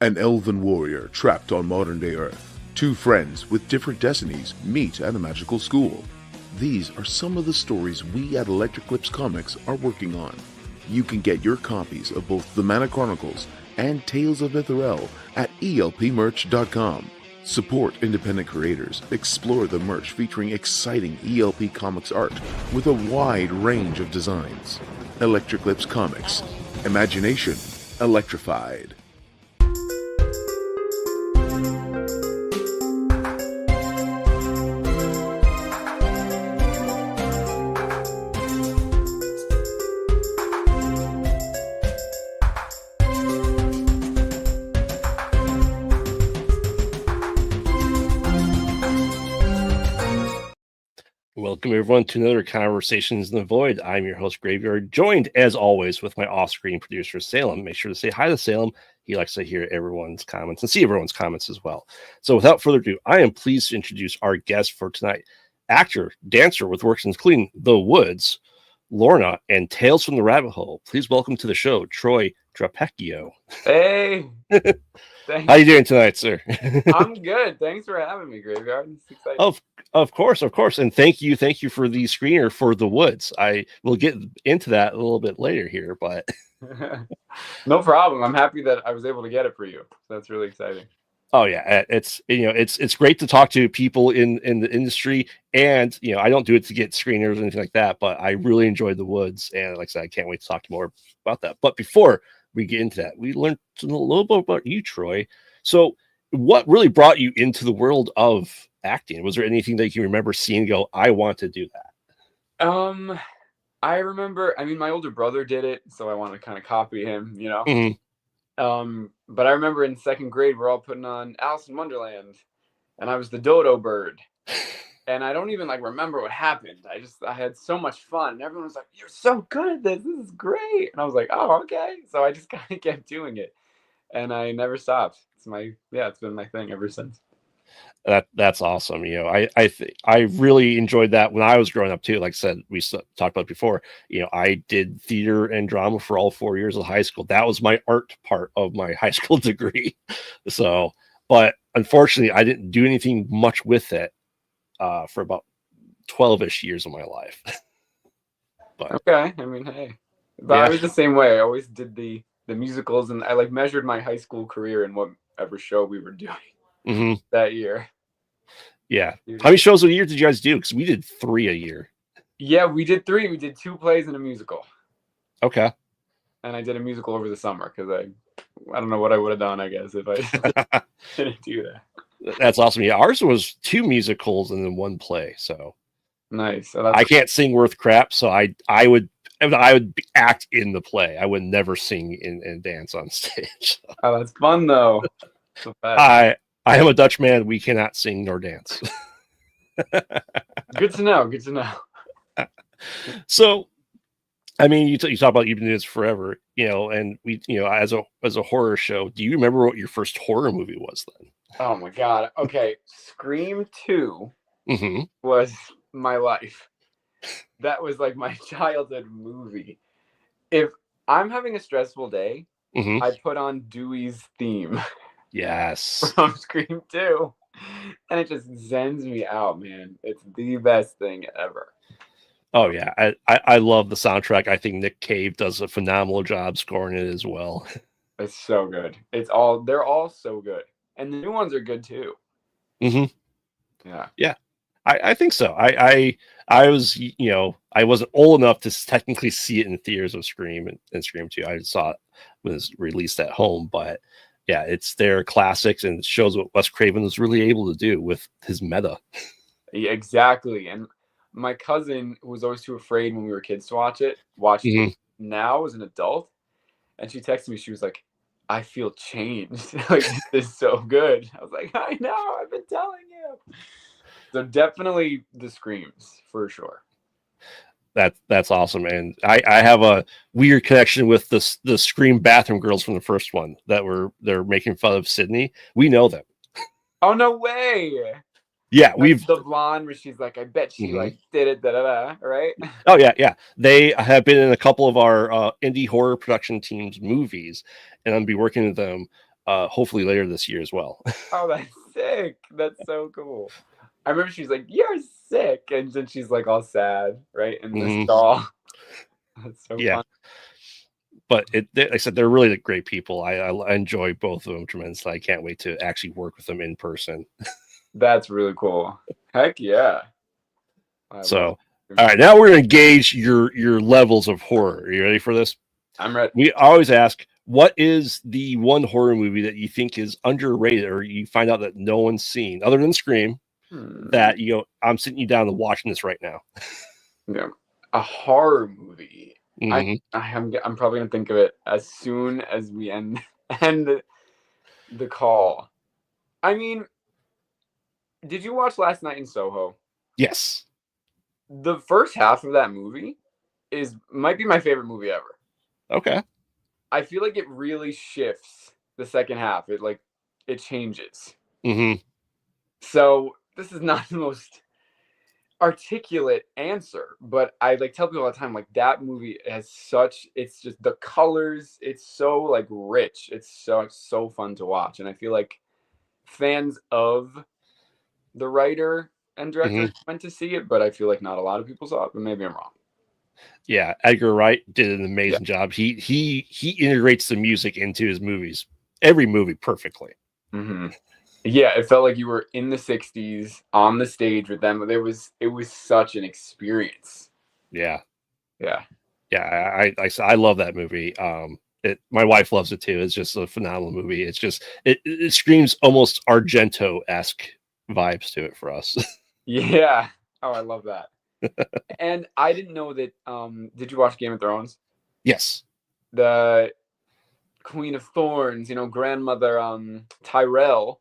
An elven warrior trapped on modern-day Earth. Two friends with different destinies meet at a magical school. These are some of the stories we at Electric Lips Comics are working on. You can get your copies of both The Mana Chronicles and Tales of Mithril at elpmerch.com. Support independent creators. Explore the merch featuring exciting ELP Comics art with a wide range of designs. Electric Lips Comics. Imagination electrified. Welcome everyone to another Conversations in the Void. I'm your host Graveyard, joined as always with my off-screen producer Salem. Make sure to say hi to Salem. He likes to hear everyone's comments and see everyone's comments as well. So without further ado, I am pleased to introduce our guest for tonight, actor, dancer with works including The Woods, Lorna and Tales from the Rabbit Hole. Please welcome to the show, Troy Tripicchio. Hey, how you doing tonight, sir? I'm good. Thanks for having me, Graveyard. It's exciting. Of course, and thank you for the screener for The Woods. I will get into that a little bit later here, but no problem. I'm happy that I was able to get it for you. That's really exciting. Oh yeah, it's it's great to talk to people in the industry, and I don't do it to get screeners or anything like that, but I really enjoyed The Woods, and like I said, I can't wait to talk more about that. But before we get into that, we learned a little bit about you, Troy. So what really brought you into the world of acting? Was there anything that you remember seeing and go, I want to do that? I remember, my older brother did it, so I want to kind of copy him, Mm-hmm. But I remember in second grade, we're all putting on Alice in Wonderland, and I was the dodo bird. And I don't even remember what happened. I had so much fun. And everyone was like, "You're so good at this. This is great." And I was like, "Oh, okay." So I just kind of kept doing it, and I never stopped. It's been my thing ever since. That's awesome. I really enjoyed that when I was growing up too. Like I said, we talked about it before. I did theater and drama for all 4 years of high school. That was my art part of my high school degree. So, but unfortunately, I didn't do anything much with it for about 12-ish years of my life. But okay, hey, but yeah. I was the same way. I always did the musicals, and I measured my high school career in whatever show we were doing that year. Yeah. How many shows a year did you guys do? Because we did 3 a year. Yeah, we did 3. We did 2 plays and a musical. Okay. And I did a musical over the summer because I don't know what I would have done, I guess, if I didn't do that. That's awesome. Yeah, ours was 2 musicals and then 1 play. So nice. So I can't sing worth crap, so I would act in the play. I would never sing and dance on stage. So. Oh, that's fun though. So I am a Dutch man. We cannot sing nor dance. Good to know. So, you talk about you've been doing this forever, and we, as a horror show. Do you remember what your first horror movie was then? Oh my God. Okay. Scream 2 was my life. That was my childhood movie. If I'm having a stressful day, I put on Dewey's theme. Yes. From Scream 2. And it just zens me out, man. It's the best thing ever. Oh yeah. I love the soundtrack. I think Nick Cave does a phenomenal job scoring it as well. It's so good. They're all so good. And the new ones are good too. Yeah. I think so. I was, I wasn't old enough to technically see it in theaters of Scream and Scream 2. I saw it when it was released at home, but yeah, it's their classics and it shows what Wes Craven was really able to do with his meta. Yeah, exactly. And my cousin, who was always too afraid when we were kids to watched it now as an adult. And she texted me, she was like, "I feel changed. This is so good." I was like, "I know, I've been telling you." So definitely the Screams for sure. That's awesome, and I have a weird connection with the Scream bathroom girls from the first one they're making fun of Sydney. We know them. Oh no way! Yeah, we've the blonde where she's like, I bet she did it, right? Oh yeah. They have been in a couple of our indie horror production teams movies, and I'll be working with them hopefully later this year as well. Oh, that's sick. That's so cool. I remember she's like, "You're sick," and then she's like all sad, right, in the stall. That's so fun. But like I said, they're really great people. I enjoy both of them tremendously. I can't wait to actually work with them in person. That's really cool. Heck yeah. So, all right, now we're going to gauge your levels of horror. Are you ready for this? I'm ready. We always ask, what is the one horror movie that you think is underrated, or you find out that no one's seen other than Scream, that I'm sitting you down and watching this right now? Yeah, a horror movie. I'm probably gonna think of it as soon as we end the call. I mean, did you watch Last Night in Soho? Yes. The first half of that movie might be my favorite movie ever. Okay. I feel like it really shifts the second half. It changes. So this is not the most articulate answer, but I tell people all the time, that movie has it's just the colors, it's so rich, it's so fun to watch, and I feel like fans of the writer and director went to see it, but I feel like not a lot of people saw it, but maybe I'm wrong. Yeah, Edgar Wright did an amazing job. He integrates the music into his movies, every movie, perfectly. Yeah, it felt like you were in the 60s on the stage with them. It was such an experience. Yeah. I love that movie. My wife loves it too. It's just a phenomenal movie. It's just it screams almost Argento-esque vibes to it for us. Yeah. Oh, I love that. And I didn't know that. Did you watch Game of Thrones? Yes. The Queen of Thorns, grandmother Tyrell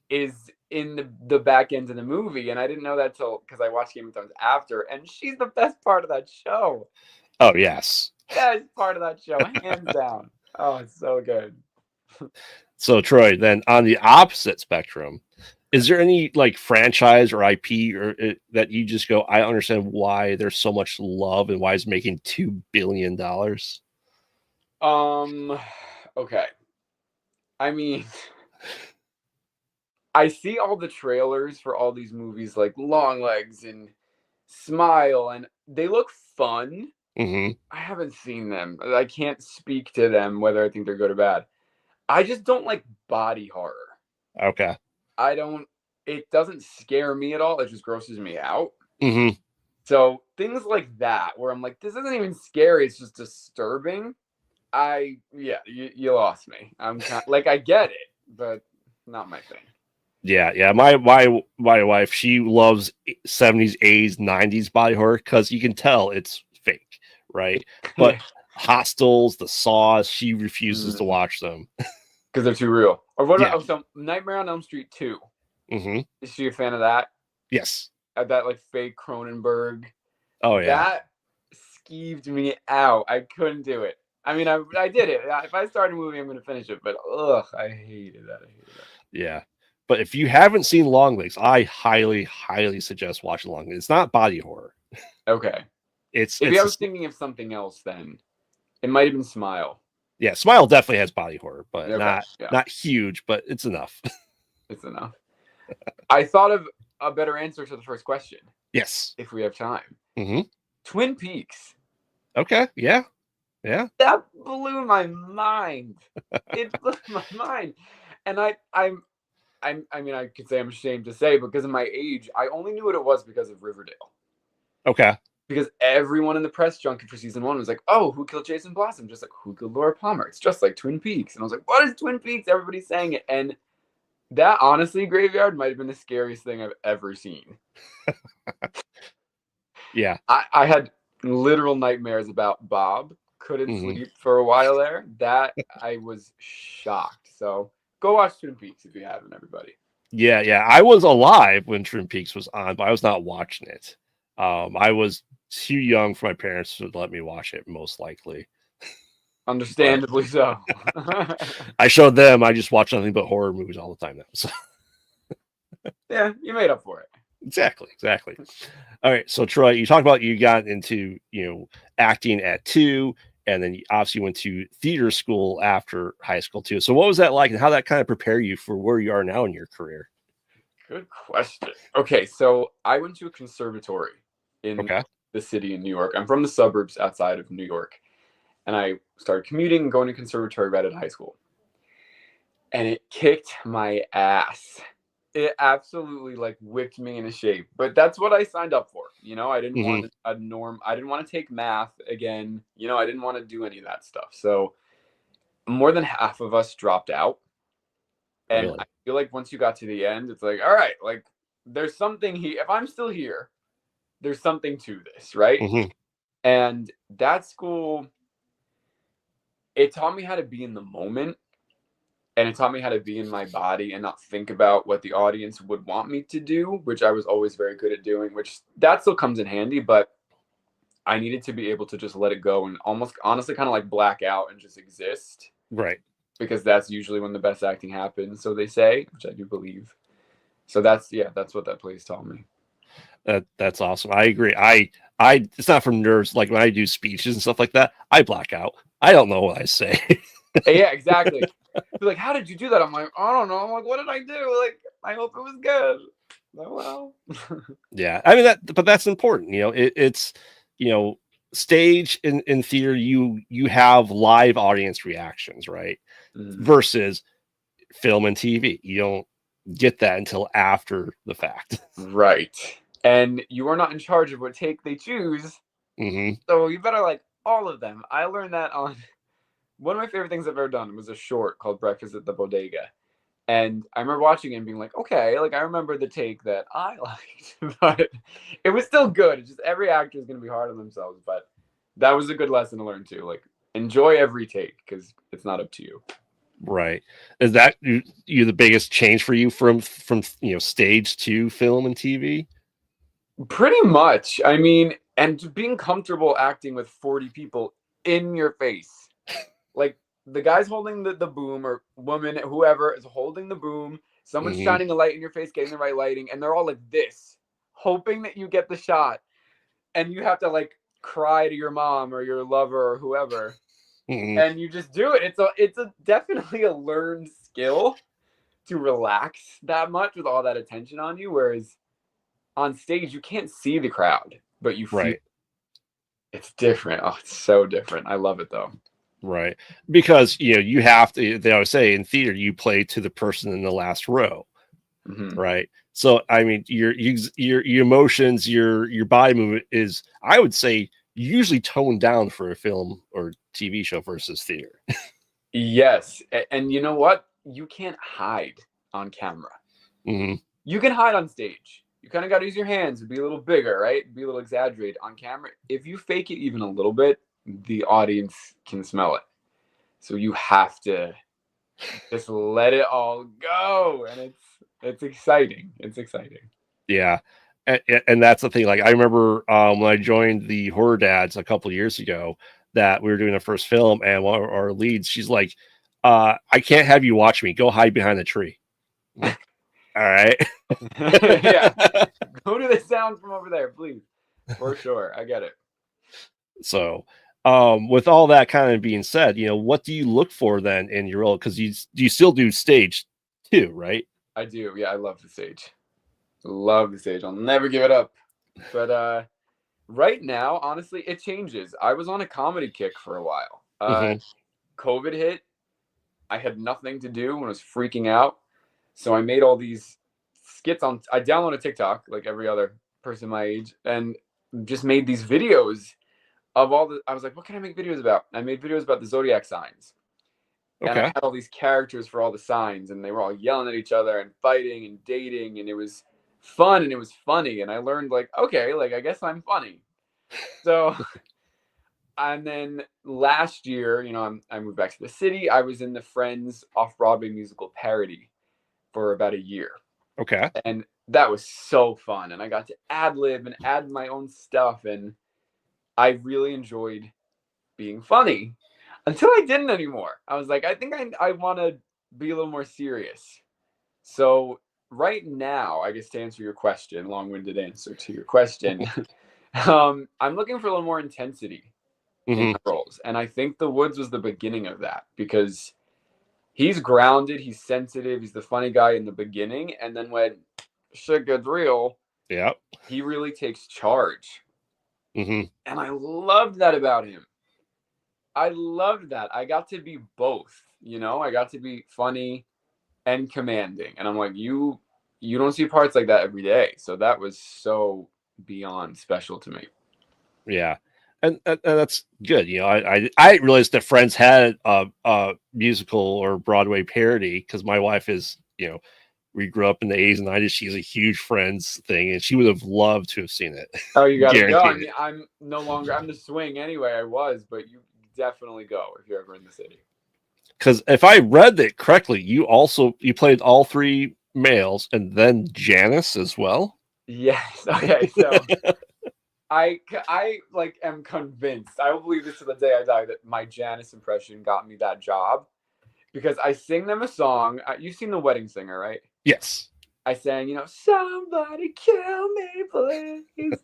is in the back end of the movie, and I didn't know that because I watched Game of Thrones after, and she's the best part of that show. Oh yes, best part of that show, hands down. Oh, it's so good. So Troy, then on the opposite spectrum, is there any franchise or IP that you just go, I understand why there's so much love and why it's making $2 billion? Okay. I mean, I see all the trailers for all these movies like Longlegs and Smile, and they look fun. I haven't seen them. I can't speak to them whether I think they're good or bad. I just don't like body horror. Okay. It doesn't scare me at all. It just grosses me out. So things like that, where I'm like, this isn't even scary. It's just disturbing. You lost me. I'm I get it, but not my thing. Yeah. My wife, she loves 70s, 80s, 90s body horror because you can tell it's fake, right? But Hostels, the Saws, she refuses to watch them because they're too real. Or what about Nightmare on Elm Street 2? Is she a fan of that? Yes. That fake Cronenberg. Oh yeah. That skeeved me out. I couldn't do it. I mean, I did it. If I start a movie, I'm going to finish it. But I hated that. Yeah. But if you haven't seen Longlegs, I highly, highly suggest watching Longlegs. It's not body horror. Okay. If I was thinking of something else, then it might have been Smile. Yeah, Smile definitely has body horror, but not huge, but it's enough. It's enough. I thought of a better answer to the first question. Yes. If we have time. Twin Peaks. Okay. Yeah. That blew my mind. It blew my mind. And I mean, I could say I'm ashamed to say, because of my age, I only knew what it was because of Riverdale. Okay. Because everyone in the press junket for season 1 was like, oh, who killed Jason Blossom? Just like, who killed Laura Palmer? It's just like Twin Peaks. And I was like, what is Twin Peaks? Everybody's saying it. And that, honestly, Graveyard might have been the scariest thing I've ever seen. Yeah. I had literal nightmares about Bob. Couldn't sleep for a while there. That, I was shocked. So go watch Twin Peaks if you haven't, everybody. Yeah. I was alive when Twin Peaks was on, but I was not watching it. I was too young for my parents to let me watch it, most likely. Understandably so. I showed them. I just watch nothing but horror movies all the time now. So. Yeah, you made up for it. Exactly. All right. So Troy, you talked about you got into acting at 2, and then you obviously went to theater school after high school too. So what was that like, and how that kind of prepare you for where you are now in your career? Good question. Okay, so I went to a conservatory in Okay. the city in New York. I'm from the suburbs outside of New York, and I started commuting and going to conservatory right at high school. And it kicked my ass. It absolutely like whipped me into shape. But that's what I signed up for. You know, I didn't want a norm. I didn't want to take math again. You know, I didn't want to do any of that stuff. So more than half of us dropped out. And Really? I feel like once you got to the end, it's like, all right, like there's something here. If I'm still here, there's something to this, right? Mm-hmm. And that school, it taught me how to be in the moment, and it taught me how to be in my body and not think about what the audience would want me to do, which I was always very good at doing, which that still comes in handy, but I needed to be able to just let it go and almost honestly kind of like black out and just exist, Right. because that's usually when the best acting happens, so they say, which I do believe. So that's what that place taught me. That's awesome. I agree. I it's not from nerves. Like when I do speeches and stuff like that, I black out. I don't know what I say. Yeah, exactly. They're like, how did you do that? I'm like, I don't know. I'm like, what did I do? Like, I hope it was good. Oh, well. Yeah, I mean but that's important. You know, it's stage in theater. You have live audience reactions, right? Versus film and TV, you don't get that until after the fact. Right. And you are not in charge of what take they choose. So you better like all of them. I learned that on one of my favorite things I've ever done was a short called Breakfast at the Bodega. And I remember watching it and being like, okay, like I remember the take that I liked, but it was still good. It's just every actor is going to be hard on themselves, but that was a good lesson to learn too. Like enjoy every take because it's not up to you. Right. Is that you the biggest change for you from stage to film and TV? Pretty much. I mean, and being comfortable acting with 40 people in your face. Like the guy's holding the boom, or woman, whoever is holding the boom, someone's shining a light in your face, getting the right lighting, and they're all like this, hoping that you get the shot. And you have to like cry to your mom or your lover or whoever. And you just do it. It's a definitely a learned skill to relax that much with all that attention on you. Whereas on stage, you can't see the crowd, but you feel it's different. Oh, it's so different. I love it though. Right. Because, you have to, they always say in theater, you play to the person in the last row. Right. So, I mean, your emotions, your body movement is, I would say, usually toned down for a film or TV show versus theater. Yes. And you know what? You can't hide on camera. You can hide on stage. You kind of got to use your hands to be a little bigger, right? Be a little exaggerated. On camera, if you fake it even a little bit, the audience can smell it. So you have to just let it all go. And it's exciting. It's exciting. Yeah. And that's the thing. Like, I remember when I joined the Horror Dads a couple of years ago, that we were doing the first film, and one of our leads, she's like, I can't have you watch me. Go hide behind the tree. All right. Yeah. Go to the sound from over there, please. For sure. I get it. So, with all that kind of being said, what do you look for then in your role? Because you still do stage too, right? I do. Yeah, I love the stage. Love the stage. I'll never give it up. But right now, honestly, it changes. I was on a comedy kick for a while. COVID hit. I had nothing to do and was freaking out. So I made all these skits I downloaded TikTok like every other person my age and just made these videos of I was like, what can I make videos about? I made videos about the zodiac signs. And I had all these characters for all the signs, and they were all yelling at each other and fighting and dating, and it was fun and it was funny. And I learned like, okay, like I guess I'm funny. So and then last year, I moved back to the city. I was in the Friends off-Broadway musical parody for about a year. Okay. And that was so fun. And I got to ad-lib and add my own stuff. And I really enjoyed being funny until I didn't anymore. I was like, I think I want to be a little more serious. So right now, I guess to answer your question, long-winded answer to your question, I'm looking for a little more intensity in Mhm. my roles. And I think The Woods was the beginning of that because he's grounded, he's sensitive, he's the funny guy in the beginning. And then when shit gets real, Yeah. he really takes charge. Mhm. And I loved that about him. I loved that. I got to be both, you know? I got to be funny and commanding. And I'm like, you don't see parts like that every day. So that was so beyond special to me. Yeah. And that's good. You know, I didn't realize that Friends had a musical or Broadway parody because my wife is, you know, we grew up in the 80s and 90s. She's a huge Friends thing, and she would have loved to have seen it. Oh, you gotta go. I Guaranteed mean, it. I'm no longer, I'm the swing anyway. I was, but you definitely go if you're ever in the city. Because if I read it correctly, you played all three males and then Janice as well. Yes. Okay. So I like am convinced. I will believe this to the day I die that my Janice impression got me that job because I sing them a song. You've seen The Wedding Singer, right? Yes. I sang, somebody kill me, please.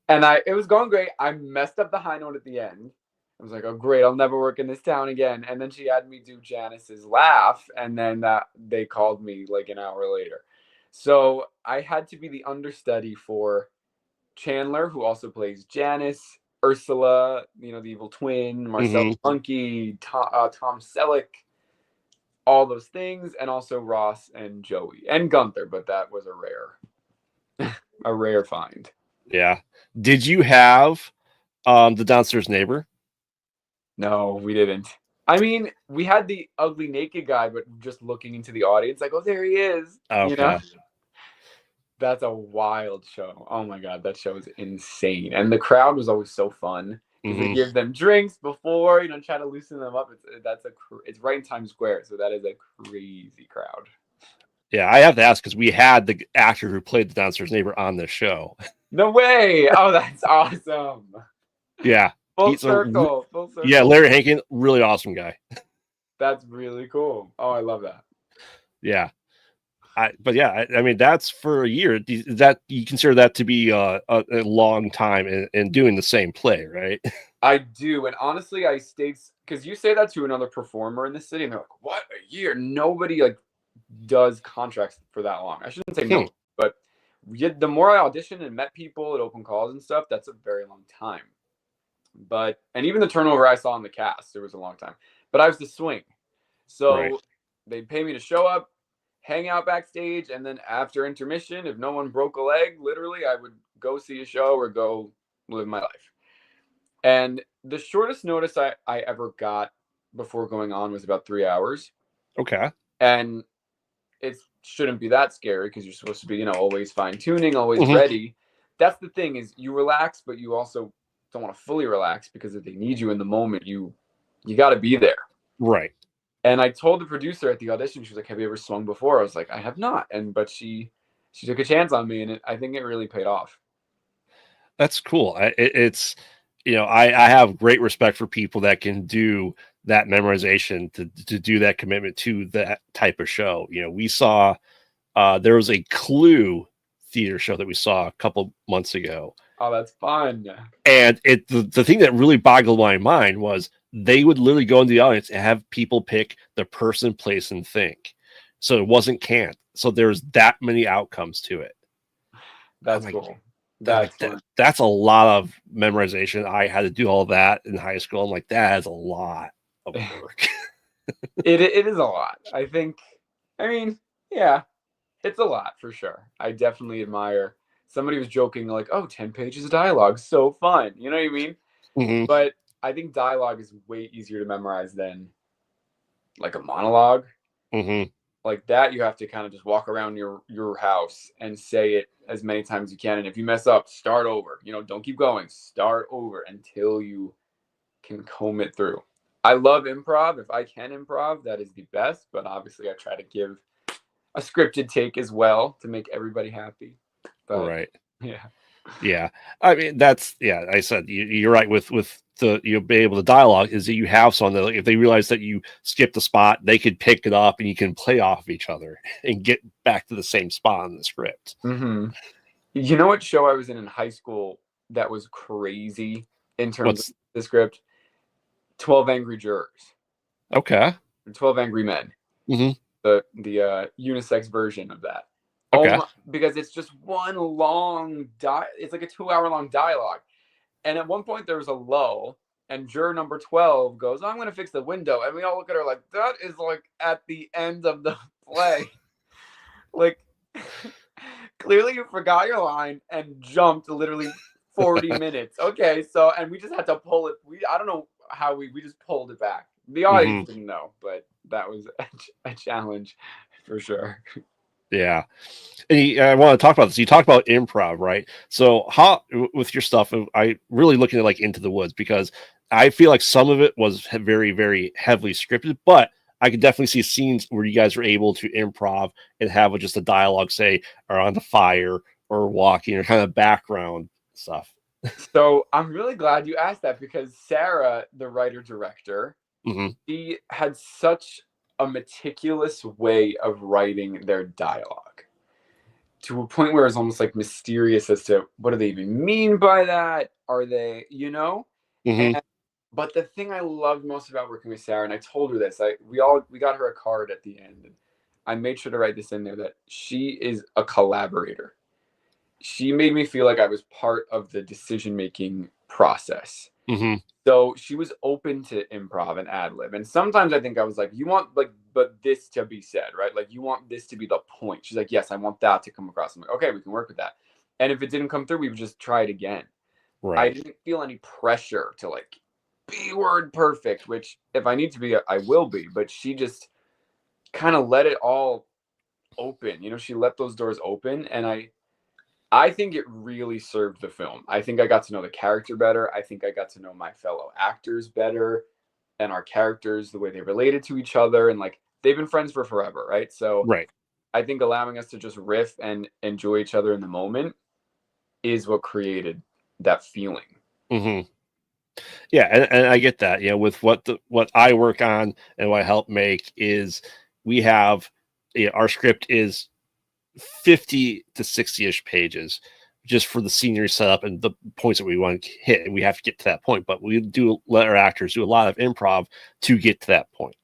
And it was going great. I messed up the high note at the end. I was like, oh, great, I'll never work in this town again. And then she had me do Janice's laugh. And then they called me like an hour later. So I had to be the understudy for Chandler, who also plays Janice, Ursula, the evil twin, Marcel Mm-hmm. the monkey, Tom Selleck, all those things, and also Ross and Joey and Gunther, but that was a rare find. Yeah. Did you have the downstairs neighbor? No, we didn't. I mean, we had the ugly naked guy, but just looking into the audience, like, oh, there he is. Okay. That's a wild show. Oh my god, that show is insane, and the crowd was always so fun because they give them drinks before, try to loosen them up. It's right in Times Square, so that is a crazy crowd. Yeah, I have to ask because we had the actor who played the downstairs neighbor on this show. No way! Oh, that's awesome. Yeah. Full circle. Yeah, Larry Hankin, really awesome guy. That's really cool. Oh, I love that. Yeah. I mean, that's for a year. That you consider that to be a long time in doing the same play, right? I do, and honestly, I stayed because you say that to another performer in the city, and they're like, "What, a year?" Nobody does contracts for that long. I shouldn't say no, but the more I auditioned and met people at open calls and stuff, that's a very long time. And even the turnover I saw in the cast, it was a long time. But I was the swing, so they'd pay me to show up, hang out backstage, and then after intermission, if no one broke a leg, literally, I would go see a show or go live my life. And the shortest notice I ever got before going on was about 3 hours. Okay. And it shouldn't be that scary because you're supposed to be, always fine tuning, always ready. That's the thing is you relax, but you also don't want to fully relax because if they need you in the moment, you got to be there. Right. And I told the producer at the audition, she was like, "Have you ever swung before?" I was like, "I have not." But she took a chance on me, and I think it really paid off. That's cool. It's I have great respect for people that can do that memorization to do that commitment to that type of show. We saw there was a Clue theater show that we saw a couple months ago. Oh, that's fun. And the thing that really boggled my mind was they would literally go into the audience and have people pick the person, place, and think. So it wasn't canned. So there's that many outcomes to it. That's cool. That's a lot of memorization. I had to do all that in high school. I'm like, that is a lot of work. It is a lot. I mean, yeah, it's a lot for sure. I definitely admire. Somebody was joking like, "Oh, 10 pages of dialogue, so fun." You know what I mean? Mm-hmm. But I think dialogue is way easier to memorize than like a monologue. Mm-hmm. Like that, you have to kind of just walk around your house and say it as many times as you can. And if you mess up, start over. Don't keep going. Start over until you can comb it through. I love improv. If I can improv, that is the best. But obviously, I try to give a scripted take as well to make everybody happy. But, right. Yeah. I mean, I said you're right with you'll be able to dialogue is that you have someone that if they realize that you skipped a spot, they could pick it up and you can play off of each other and get back to the same spot in the script. Mm-hmm. You know what show I was in high school that was crazy in terms of the script? 12 Angry Jurors. Okay. 12 Angry Men. Mm-hmm. The unisex version of that. Okay. Because it's just one long it's like a 2-hour long dialogue. And at one point there was a lull, and juror number 12 goes, I'm gonna fix the window. And we all look at her like, that is like at the end of the play. Like, clearly you forgot your line and jumped literally 40 minutes. Okay, so, and we just had to pull it. I don't know how we just pulled it back. The audience didn't know, but that was a challenge for sure. Yeah. And I want to talk about this. You talked about improv, right? So how, with your stuff, I really looking at like Into the Woods, because I feel like some of it was very, very heavily scripted, but I could definitely see scenes where you guys were able to improv and have just a dialogue, say, around the fire or walking or kind of background stuff. So I'm really glad you asked that, because Sarah, the writer-director, she had such a meticulous way of writing their dialogue, to a point where it's almost like mysterious as to what do they even mean by that? Are they, but the thing I loved most about working with Sarah, and I told her this, we got her a card at the end, and I made sure to write this in there, that she is a collaborator. She made me feel like I was part of the decision-making process. So she was open to improv and ad lib. And sometimes I think I was like, you want but this to be said, right? Like, you want this to be the point. She's like, yes, I want that to come across. I'm like, okay, we can work with that. And if it didn't come through, we would just try it again. Right. I didn't feel any pressure to like be word perfect, which if I need to be, I will be. But she just kind of let it all open. She let those doors open. And I think it really served the film. I think I got to know the character better. I think I got to know my fellow actors better, and our characters, the way they related to each other. And like, they've been friends for forever, right? So I think allowing us to just riff and enjoy each other in the moment is what created that feeling. Yeah, and I get that. With what I work on and what I help make is, we have our script is 50 to 60-ish pages just for the scenery setup and the points that we want to hit, and we have to get to that point, but we do let our actors do a lot of improv to get to that point.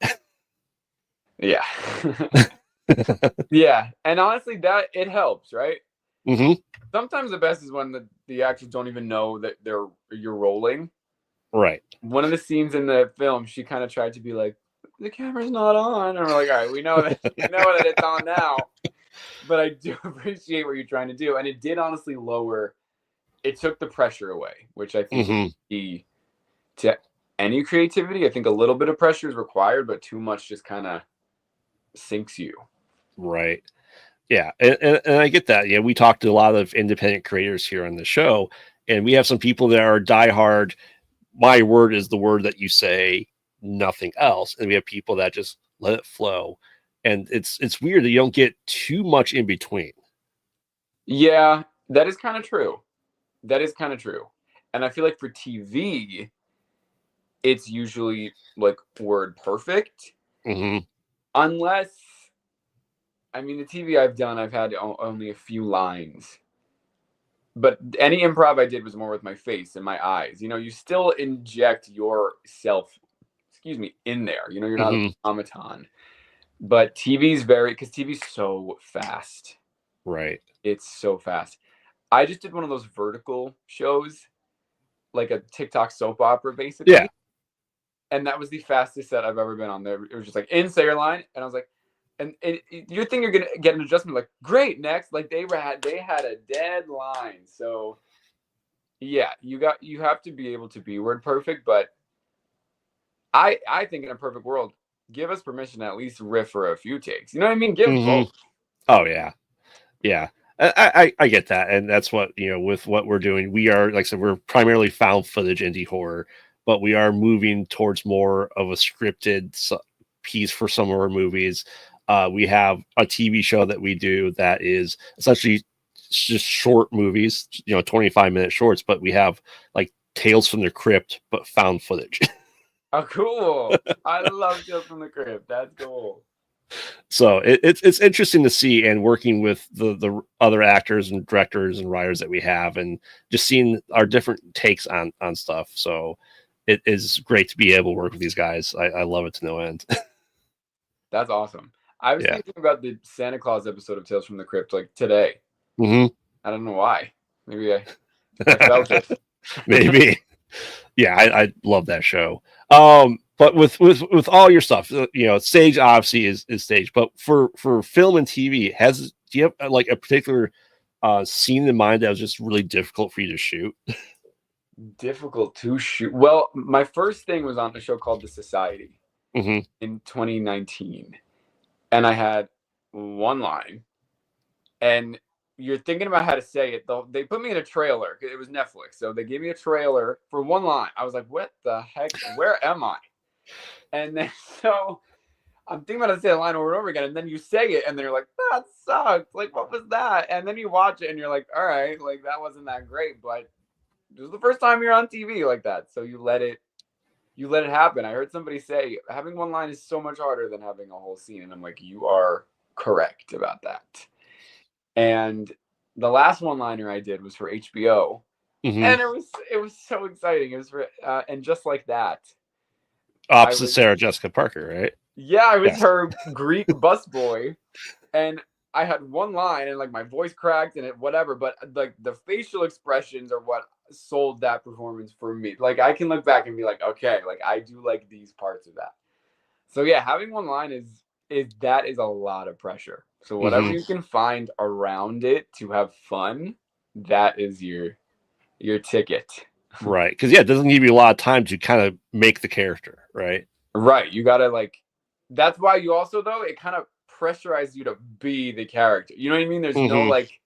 Yeah. Yeah, and honestly, that it helps, right? Sometimes the best is when the actors don't even know that you're rolling. Right. One of the scenes in the film, she kind of tried to be like, the camera's not on, and we're like, all right, we know that it's on now. But I do appreciate what you're trying to do. And it did honestly it took the pressure away, which I think is key to any creativity. I think a little bit of pressure is required, but too much just kind of sinks you. Right. Yeah. And I get that. We talked to a lot of independent creators here on the show, and we have some people that are diehard. My word is the word that you say, nothing else. And we have people that just let it flow. And it's weird that you don't get too much in between. Yeah, that is kind of true. And I feel like for TV, it's usually like word perfect. Unless, I mean, the TV I've done, I've had only a few lines. But any improv I did was more with my face and my eyes. You still inject yourself, in there. You're not an automaton. But TV's because TV's so fast. Right. It's so fast. I just did one of those vertical shows, like a TikTok soap opera, basically. Yeah. And that was the fastest set I've ever been on there. It was just like, say your line. And I was like, and you think you're going to get an adjustment, like, great, next. Like, they had a deadline. So, yeah, you have to be able to be word perfect. But I think in a perfect world, give us permission to at least riff for a few takes. You know what I mean? Give both. Oh, yeah. Yeah. I get that. And that's what, with what we're doing, we are, like I said, we're primarily found footage indie horror, but we are moving towards more of a scripted piece for some of our movies. We have a TV show that we do that is essentially just short movies, 25-minute shorts, but we have like Tales from the Crypt, but found footage. Oh, cool. I love Tales from the Crypt. That's cool. So it's interesting to see, and working with the other actors and directors and writers that we have, and just seeing our different takes on stuff. So it is great to be able to work with these guys. I love it to no end. That's awesome. I was Yeah. thinking about the Santa Claus episode of Tales from the Crypt like today. Mm-hmm. I don't know why. Maybe I felt it. Maybe. Yeah, I love that show. But with all your stuff, stage obviously is stage, but for film and TV, do you have like a particular scene in mind that was just really difficult for you to shoot? Difficult to shoot. Well, my first thing was on a show called The Society Mm-hmm. in 2019, and I had one line, and you're thinking about how to say it. They put me in a trailer. It was Netflix, so they gave me a trailer for one line. I was like, "What the heck? Where am I?" And then so I'm thinking about how to say the line over and over again, and then you say it, and then you're like, "That sucked. Like, what was that?" And then you watch it, and you're like, "All right, like that wasn't that great, but it was the first time you're on TV like that, so you let it happen." I heard somebody say having one line is so much harder than having a whole scene, and I'm like, you are correct about that. And the last one liner I did was for HBO, Mm-hmm. and it was so exciting. It was for and just like that, Opposite Sarah Jessica Parker, right? Yeah, I was her Greek busboy, and I had one line, and like my voice cracked and it whatever, but like the facial expressions are what sold that performance for me. Like I can look back and be like, okay, like I do like these parts of that. So yeah, having one line is a lot of pressure. So whatever you can find around it to have fun, that is your ticket. Right, because it doesn't give you a lot of time to kind of make the character, right? Right, you gotta that's why you also though it kind of pressurizes you to be the character. You know what I mean? There's no like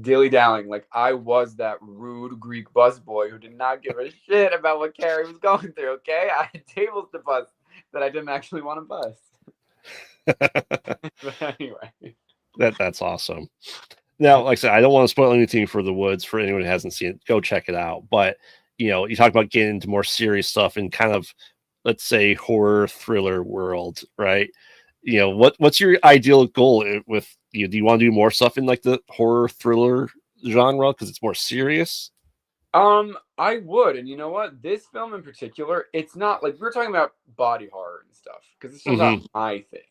dilly dallying. Like I was that rude Greek busboy who did not give a shit about what Carrie was going through. Okay, I had tables to bust that I didn't actually want to bust. But anyway, that's awesome. Now, like I said, I don't want to spoil anything for The Woods for anyone who hasn't seen it. Go check it out. But you talk about getting into more serious stuff and kind of, let's say, horror thriller world, right? What's your ideal goal with do you want to do more stuff in like the horror thriller genre because it's more serious? I would, and you know what? This film in particular, it's not like we're talking about body horror and stuff because it's just not my thing.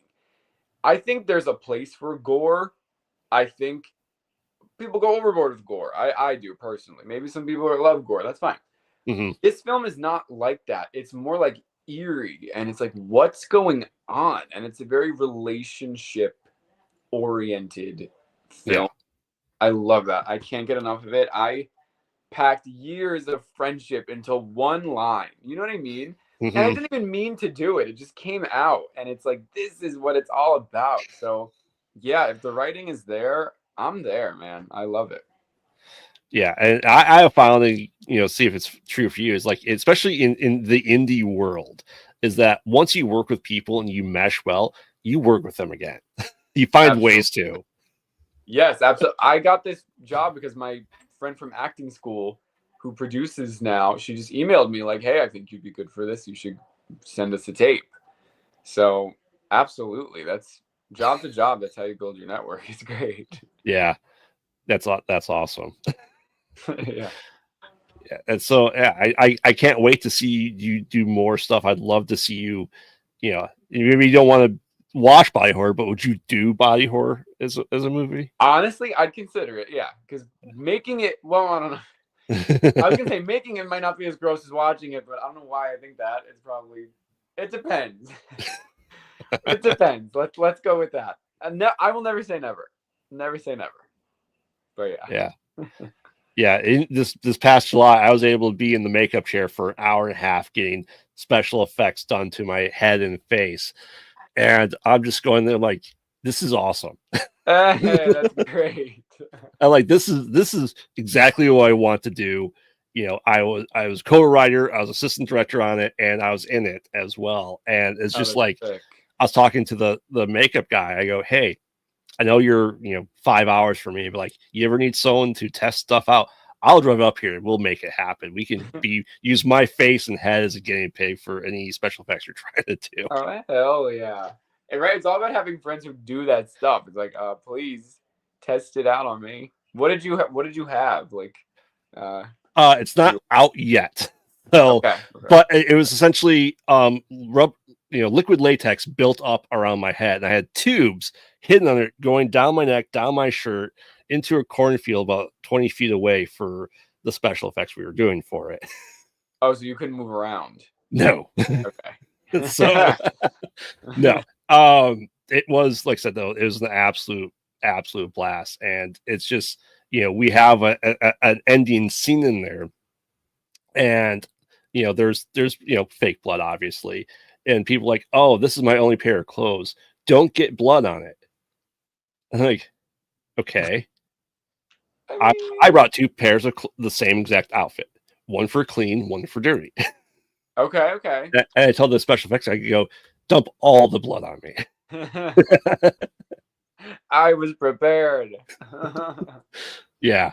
I think there's a place for gore. I think people go overboard with gore. I do personally. Maybe some people love gore. That's fine. This film is not like that. It's more like eerie, and it's like what's going on, and it's a very relationship oriented film. Yeah. I love that. I can't get enough of it. I packed years of friendship into one line. You know what I mean? And I didn't even mean to do it. It just came out, and it's like this is what it's all about. So yeah, if the writing is there, I'm there, man. I love it. Yeah, and I have finally, see if it's true for you. Is like, especially in the indie world, is that once you work with people and you mesh well, you work with them again. You find ways to. Yes, absolutely. I got this job because my friend from acting school, who produces now, she just emailed me like, "Hey, I think you'd be good for this. You should send us a tape." So absolutely, that's job to job. That's how you build your network. It's great. Yeah, that's awesome. Yeah. Yeah, and so I can't wait to see you do more stuff. I'd love to see you. Maybe you don't want to watch body horror, but would you do body horror as a movie? Honestly, I'd consider it. Yeah, because making it, well, I don't know. I was gonna say making it might not be as gross as watching it, but I don't know why I think that. It depends. It depends. Let's go with that. No, I will never say never. Never say never. But yeah. Yeah. Yeah, this past July, I was able to be in the makeup chair for an hour and a half getting special effects done to my head and face. And I'm just going there like, this is awesome. Hey, that's great. I like this is exactly what I want to do. I was co-writer, I was assistant director on it, and I was in it as well. And it's just like sick. I was talking to the makeup guy. I go, hey, I know you're 5 hours for me, but like, you ever need someone to test stuff out? I'll drive up here and we'll make it happen. We can use my face and head as a guinea pig for any special effects you're trying to do. Oh hell yeah! And right, it's all about having friends who do that stuff. It's like, please test it out on me. What did you have? Like, it's not out yet. So, Okay. but it was essentially liquid latex built up around my head, and I had tubes hidden under it, going down my neck, down my shirt, into a cornfield about 20 feet away for the special effects we were doing for it. Oh, so you couldn't move around? No. Okay. So no. It was, like I said, though, it was an absolute blast, and it's just, we have an ending scene in there, and there's fake blood, obviously, and people are like, oh, this is my only pair of clothes, don't get blood on it. I'm like, okay. I brought 2 pairs of the same exact outfit, one for clean, one for dirty. Okay. And I told the special effects, I could go dump all the blood on me. I was prepared. Yeah.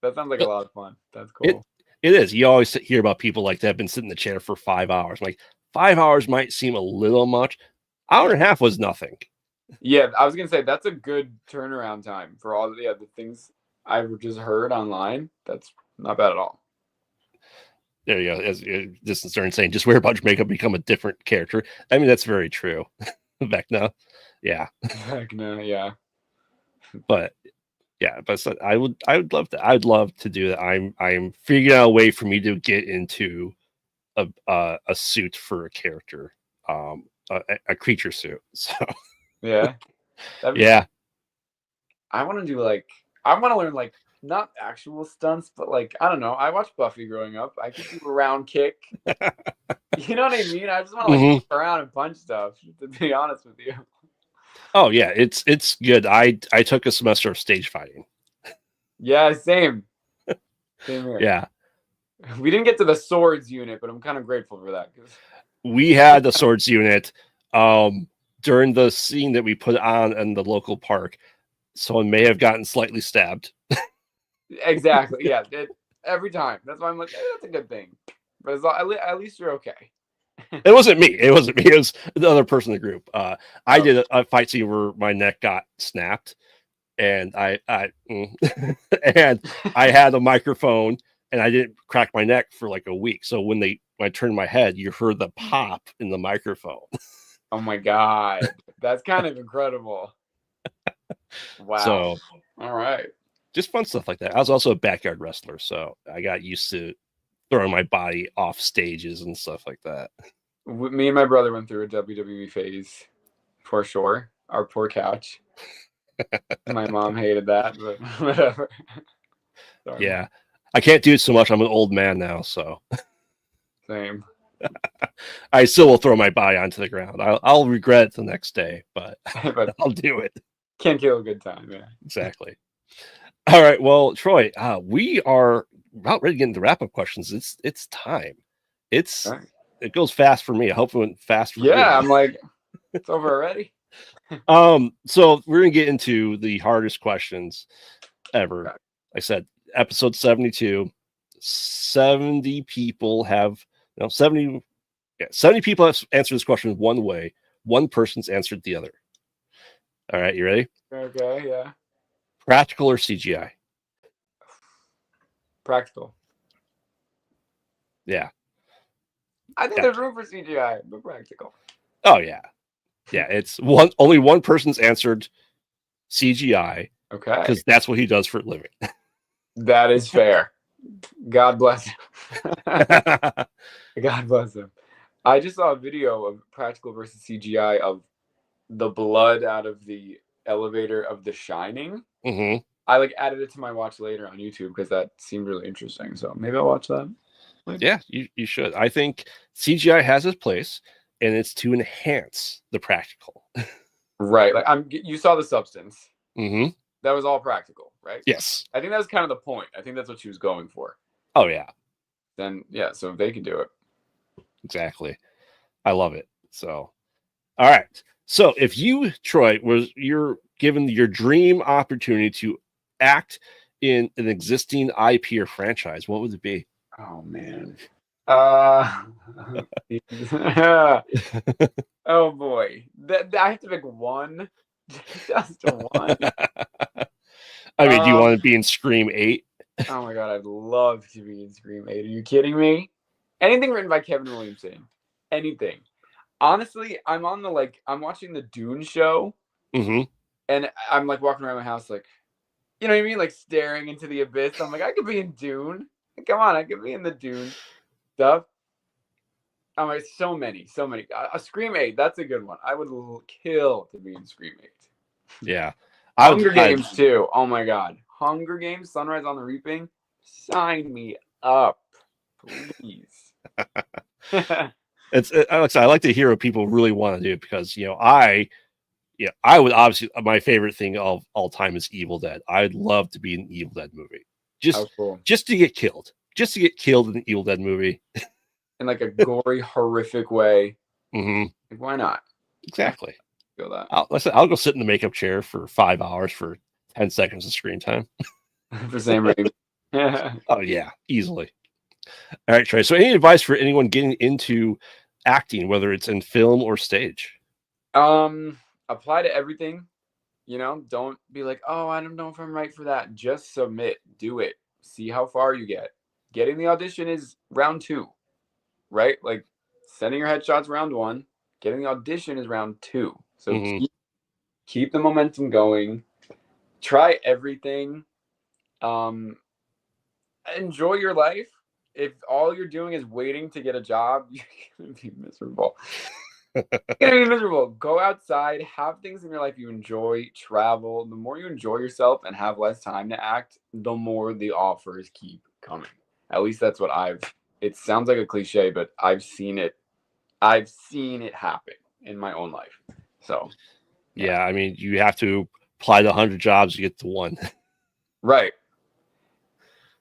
That sounds like a lot of fun. That's cool. It is. You always hear about people like that have been sitting in the chair for 5 hours. Like, 5 hours might seem a little much. Hour and a half was nothing. Yeah, I was gonna say that's a good turnaround time for all the things I've just heard online. That's not bad at all. There you go. As this is saying, just wear a bunch of makeup, become a different character. I mean, that's very true. Vecna, yeah. Vecna, yeah. But yeah, but so I would love that. I'd love to do that. I'm figuring out a way for me to get into a suit for a character, a creature suit. So yeah, yeah. I want to do I want to learn not actual stunts, but I don't know. I watched Buffy growing up. I could do a round kick. You know what I mean? I just want to move around and punch stuff. To be honest with you. Oh yeah, it's good. I took a semester of stage fighting. Yeah, same here. Yeah, we didn't get to the swords unit, but I'm kind of grateful for that because we had the swords unit during the scene that we put on in the local park. Someone may have gotten slightly stabbed. Exactly. Yeah. Every time. That's why I'm like, hey, that's a good thing. But at least you're okay. It wasn't me. It was the other person in the group. I did a fight scene where my neck got snapped, and and I had a microphone, and I didn't crack my neck for like a week. So when I turned my head, you heard the pop in the microphone. Oh my God, that's kind of incredible. Wow. So, all right. Just fun stuff like that. I was also a backyard wrestler, so I got used to throwing my body off stages and stuff like that. Me and my brother went through a WWE phase, for sure. Our poor couch. My mom hated that, but whatever. Sorry. Yeah, I can't do it so much. I'm an old man now, so same. I still will throw my body onto the ground. I'll regret it the next day, but I'll do it. Can't kill a good time, yeah. Exactly. All right, well, Troy, we are about ready to get into wrap-up questions. It's time. It goes fast for me. I hope it went fast for you. Yeah, I'm like, it's over already. So we're gonna get into the hardest questions ever. Okay. I said episode 72. 70 people have 70 people have answered this question one way. One person's answered the other. All right, you ready? Okay, yeah. Practical or CGI? Practical. Yeah. I think there's room for CGI, but practical. Oh yeah. Yeah, it's only one person's answered CGI. Okay. Because that's what he does for a living. That is fair. God bless him. God bless him. I just saw a video of practical versus CGI of the blood out of the elevator of The Shining. Mm-hmm. I added it to my watch later on YouTube because that seemed really interesting. So maybe I'll watch that. Yeah, you should. I think CGI has its place, and it's to enhance the practical. Right. You saw The Substance. Mm-hmm. That was all practical, right? Yes. I think that was kind of the point. I think that's what she was going for. Oh yeah. Then yeah, so if they can do it. Exactly. I love it. So all right. So if you, Troy, you're given your dream opportunity to act in an existing IP or franchise, what would it be? Oh man. Oh boy. I have to pick one. Just one. I mean, do you want to be in Scream 8? Oh my God, I'd love to be in Scream 8. Are you kidding me? Anything written by Kevin Williamson. Anything. Honestly, I'm watching the Dune show, Mm-hmm. and I'm like walking around my house, like, you know what I mean, like staring into the abyss. I'm like, I could be in Dune. Come on, I could be in the Dune stuff. I'm like, so many. A Scream 8, that's a good one. I would kill to be in Scream 8. Yeah. Hunger Games too. Oh my God. Hunger Games, Sunrise on the Reaping. Sign me up, please. I like to hear what people really want to do, because I would obviously, my favorite thing of all time is Evil Dead. I'd love to be in an Evil Dead movie, just to get killed, in an Evil Dead movie in like a gory, horrific way. Mm-hmm. Like, why not? Exactly. Feel that. I'll go sit in the makeup chair for 5 hours for 10 seconds of screen time. For Sam Raimi. Oh yeah, easily. All right, Troy. So, any advice for anyone getting into acting, whether it's in film or stage? Apply to everything. Don't be like, oh, I don't know if I'm right for that. Just submit. Do it. See how far you get. Getting the audition is round 2, right? Like sending your headshots round 1. Getting the audition is round 2. So keep the momentum going. Try everything. Enjoy your life. If all you're doing is waiting to get a job, you're gonna be miserable. Go outside, have things in your life you enjoy, travel. The more you enjoy yourself and have less time to act, the more the offers keep coming. At least that's what it sounds like a cliche, but I've seen it happen in my own life. So yeah, I mean, you have to apply to 100 jobs to get to one. Right.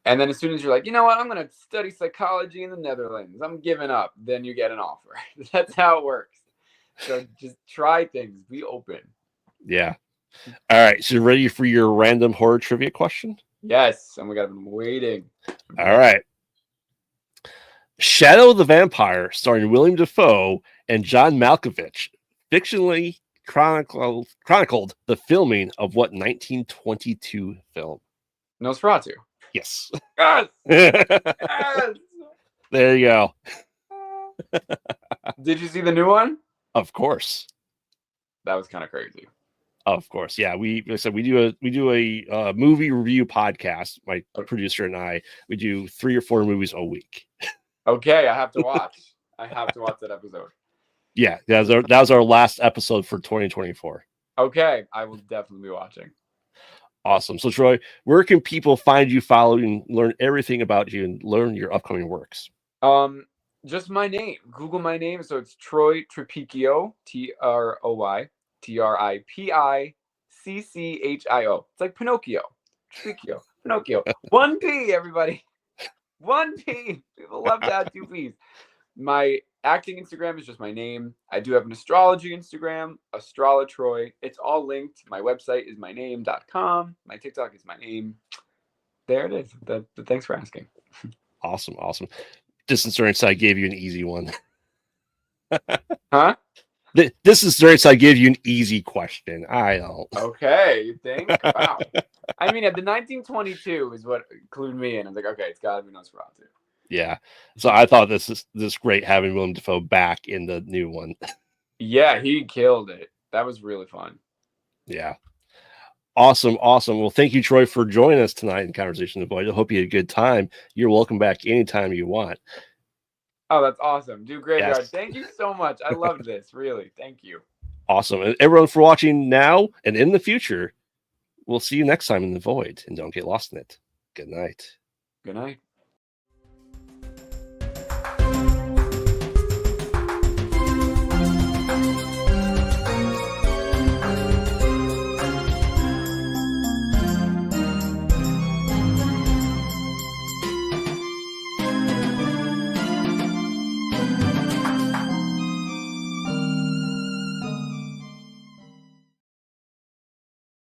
And then as soon as you're like, you know what, I'm going to study psychology in the Netherlands, I'm giving up, then you get an offer. That's how it works. So just try things. Be open. Yeah. All right. So ready for your random horror trivia question? Yes. Oh my God, I've been waiting. All right. Shadow the Vampire, starring William Dafoe and John Malkovich, fictionally chronicled the filming of what 1922 film? Nosferatu. Yes. Yes. Yes. There you go. Did you see the new one? Of course. That was kind of crazy. Of course, yeah. We do a movie review podcast. My producer and I, we do 3 or 4 movies a week. Okay, I have to watch. That episode. Yeah, that was our last episode for 2024. Okay, I will definitely be watching. Awesome. So, Troy, where can people find you, follow you, and learn everything about you and learn your upcoming works? Just my name. Google my name. So it's Troy Tripicchio, TroyTripicchio. It's like Pinocchio. Tripicchio. Pinocchio. 1 P, everybody. 1 P. People love to add 2 P's. My acting Instagram is just my name. I do have an astrology Instagram, AstroloTroy. It's all linked. My website is myname.com. My TikTok is my name. There it is. Thanks for asking. Awesome. Distance or Insight gave you an easy one. Huh? Distance or Insight gave you an easy question. I don't. Okay, you think? Wow. I mean, the 1922 is what clued me in. I was like, okay, it's got to be Nosferatu. Yeah. So I thought this is great having Willem Dafoe back in the new one. Yeah, he killed it. That was really fun. Yeah. Awesome. Well, thank you, Troy, for joining us tonight in Conversation with the Void. I hope you had a good time. You're welcome back anytime you want. Oh, that's awesome. Do Graveyard. Yes. Thank you so much. I loved this. Really. Thank you. Awesome. And everyone for watching now and in the future, we'll see you next time in the Void. And don't get lost in it. Good night. Good night.